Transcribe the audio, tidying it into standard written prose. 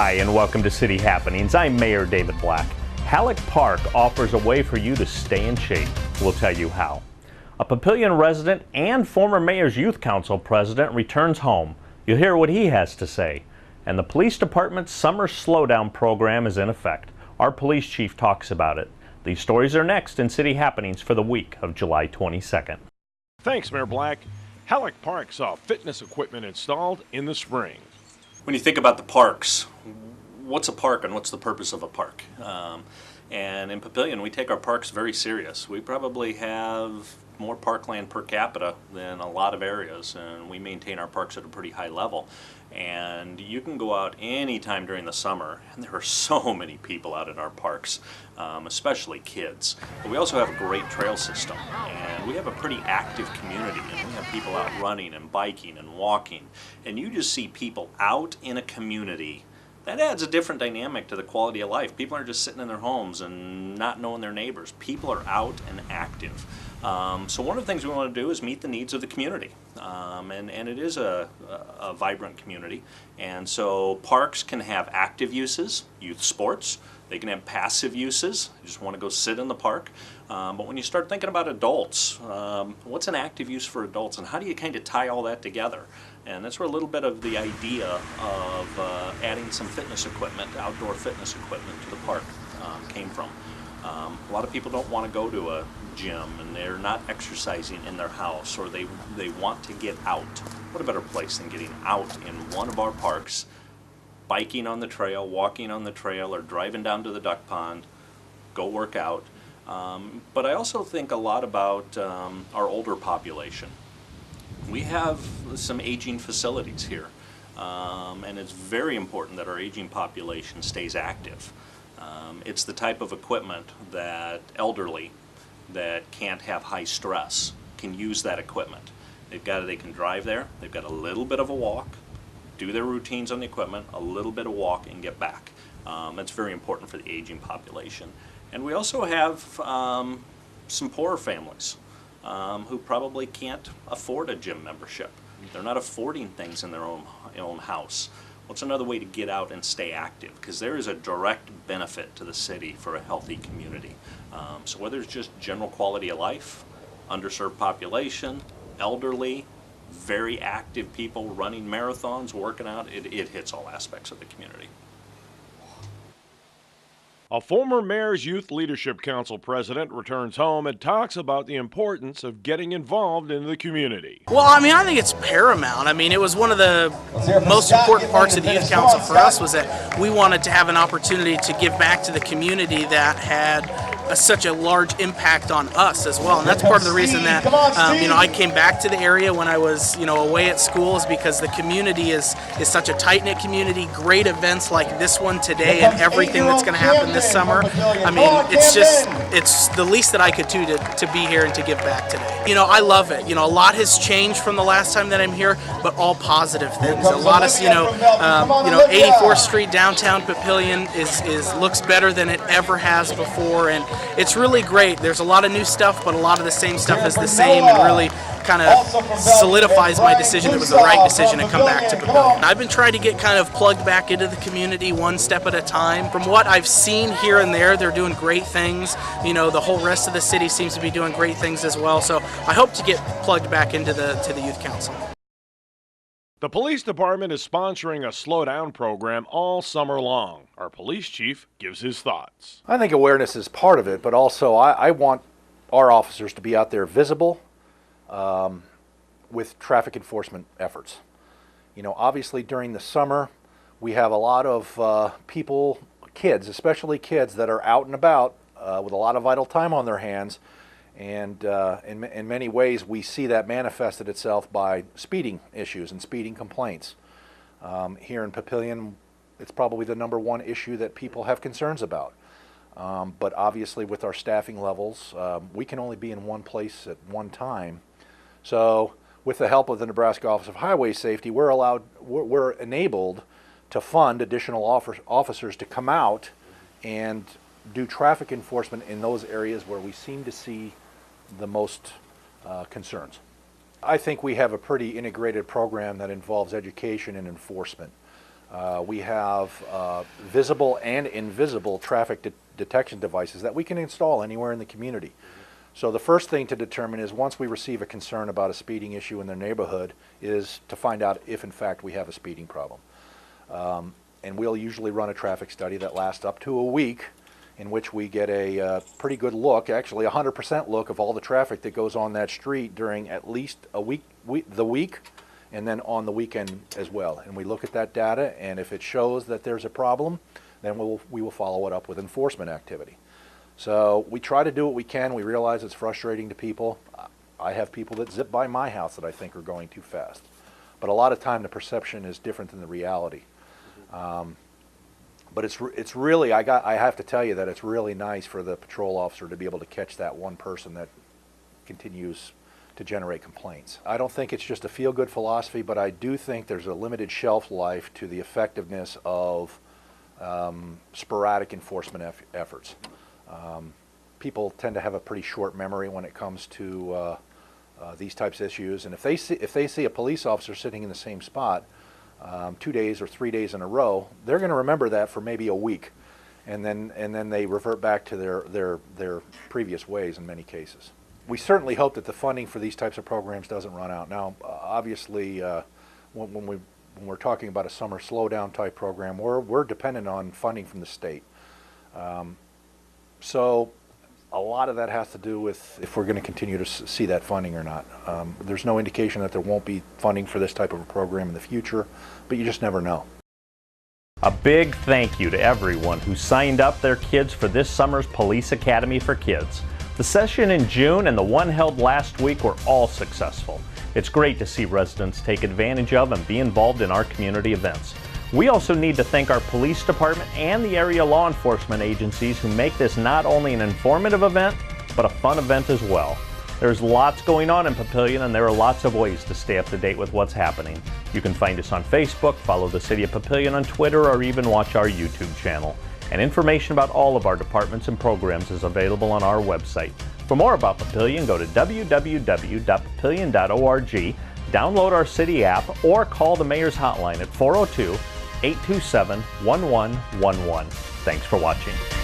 Hi, and welcome to City Happenings. I'm Mayor David Black. Halleck Park offers a way for you to stay in shape. We'll tell you how. A Papillion resident and former Mayor's Youth Council president returns home. You'll hear what he has to say. And the police department's summer slowdown program is in effect. Our police chief talks about it. These stories are next in City Happenings for the week of July 22nd. Thanks, Mayor Black. Halleck Park saw fitness equipment installed in the spring. When you think about the parks, what's a park and what's the purpose of a park? And in Papillion, we take our parks very serious. We probably have more parkland per capita than a lot of areas, and we maintain our parks at a pretty high level. And you can go out anytime during the summer, and there are so many people out in our parks, especially kids. But we also have a great trail system, and we have a pretty active community, and we have people out running and biking and walking. And you just see people out in a community. That adds a different dynamic to the quality of life. People aren't just sitting in their homes and not knowing their neighbors. People are out and active. So one of the things we want to do is meet the needs of the community. And it is a vibrant community. And so parks can have active uses, youth sports. They can have passive uses. You just want to go sit in the park. But when you start thinking about adults, what's an active use for adults, and how do you kind of tie all that together? And that's where a little bit of the idea of adding some fitness equipment, outdoor fitness equipment to the park came from. A lot of people don't want to go to a gym and they're not exercising in their house, or they want to get out. What a better place than getting out in one of our parks, biking on the trail, walking on the trail, or driving down to the duck pond, go work out. But I also think a lot about our older population. We have some aging facilities here, and it's very important that our aging population stays active. It's the type of equipment that elderly that can't have high stress can use that equipment. They can drive there, they've got a little bit of a walk, do their routines on the equipment, a little bit of walk, and get back. That's very important for the aging population. And we also have some poorer families who probably can't afford a gym membership. They're not affording things in their own house. What's another way to get out and stay active? Because there is a direct benefit to the city for a healthy community. So whether it's just general quality of life, underserved population, elderly, very active people running marathons, working out, it hits all aspects of the community. A former Mayor's Youth Leadership Council president returns home and talks about the importance of getting involved in the community. Well, I think it's paramount. It was one of the most important parts of the Youth Council for us was that we wanted to have an opportunity to give back to the community that had such a large impact on us as well. And that's part of the reason that I came back to the area when I was away at school, is because the community is such a tight-knit community. Great events like this one today and everything that's going to happen this summer. It's the least that I could do to be here and to give back today. I love it. A lot has changed from the last time that I'm here, but all positive things. A lot of 84th Street downtown Papillion looks better than it ever has before, and it's really great. There's a lot of new stuff, but a lot of the same stuff is the same, and really kind of solidifies my decision. It was the right decision to come back to Papillion. I've been trying to get kind of plugged back into the community one step at a time. From what I've seen here and there, they're doing great things. The whole rest of the city seems to be doing great things as well. So I hope to get plugged back into the Youth Council. The police department is sponsoring a slowdown program all summer long. Our police chief gives his thoughts. I think awareness is part of it, but also I want our officers to be out there visible with traffic enforcement efforts. Obviously during the summer, we have a lot of people, kids, especially kids, that are out and about with a lot of idle time on their hands. And in many ways, we see that manifested itself by speeding issues and speeding complaints. Here in Papillion, it's probably the #1 issue that people have concerns about. But obviously, with our staffing levels, we can only be in one place at one time. So, with the help of the Nebraska Office of Highway Safety, we're enabled to fund additional officers to come out and do traffic enforcement in those areas where we seem to see the most concerns. I think we have a pretty integrated program that involves education and enforcement. We have visible and invisible traffic detection devices that we can install anywhere in the community. So the first thing to determine is, once we receive a concern about a speeding issue in their neighborhood, is to find out if in fact we have a speeding problem. And we'll usually run a traffic study that lasts up to a week, in which we get a pretty good look, actually 100% look, of all the traffic that goes on that street during at least a week, the week, and then on the weekend as well. And we look at that data, and if it shows that there's a problem, then we will follow it up with enforcement activity. So we try to do what we can. We realize it's frustrating to people. I have people that zip by my house that I think are going too fast. But a lot of time the perception is different than the reality. But it's really, I have to tell you that it's really nice for the patrol officer to be able to catch that one person that continues to generate complaints. I don't think it's just a feel-good philosophy, but I do think there's a limited shelf life to the effectiveness of sporadic enforcement efforts. People tend to have a pretty short memory when it comes to these types of issues, and if they see a police officer sitting in the same spot 2 days or 3 days in a row, they're going to remember that for maybe a week, and then they revert back to their previous ways in many cases. We certainly hope that the funding for these types of programs doesn't run out. Now, obviously, when we're talking about a summer slowdown type program, we're dependent on funding from the state. So a lot of that has to do with if we're going to continue to see that funding or not. There's no indication that there won't be funding for this type of a program in the future, but you just never know. A big thank you to everyone who signed up their kids for this summer's Police Academy for Kids. The session in June and the one held last week were all successful. It's great to see residents take advantage of and be involved in our community events. We also need to thank our police department and the area law enforcement agencies who make this not only an informative event, but a fun event as well. There's lots going on in Papillion, and there are lots of ways to stay up to date with what's happening. You can find us on Facebook, follow the City of Papillion on Twitter, or even watch our YouTube channel. And information about all of our departments and programs is available on our website. For more about Papillion, go to www.papillion.org, download our city app, or call the Mayor's Hotline at 402-827-1111. Thanks for watching.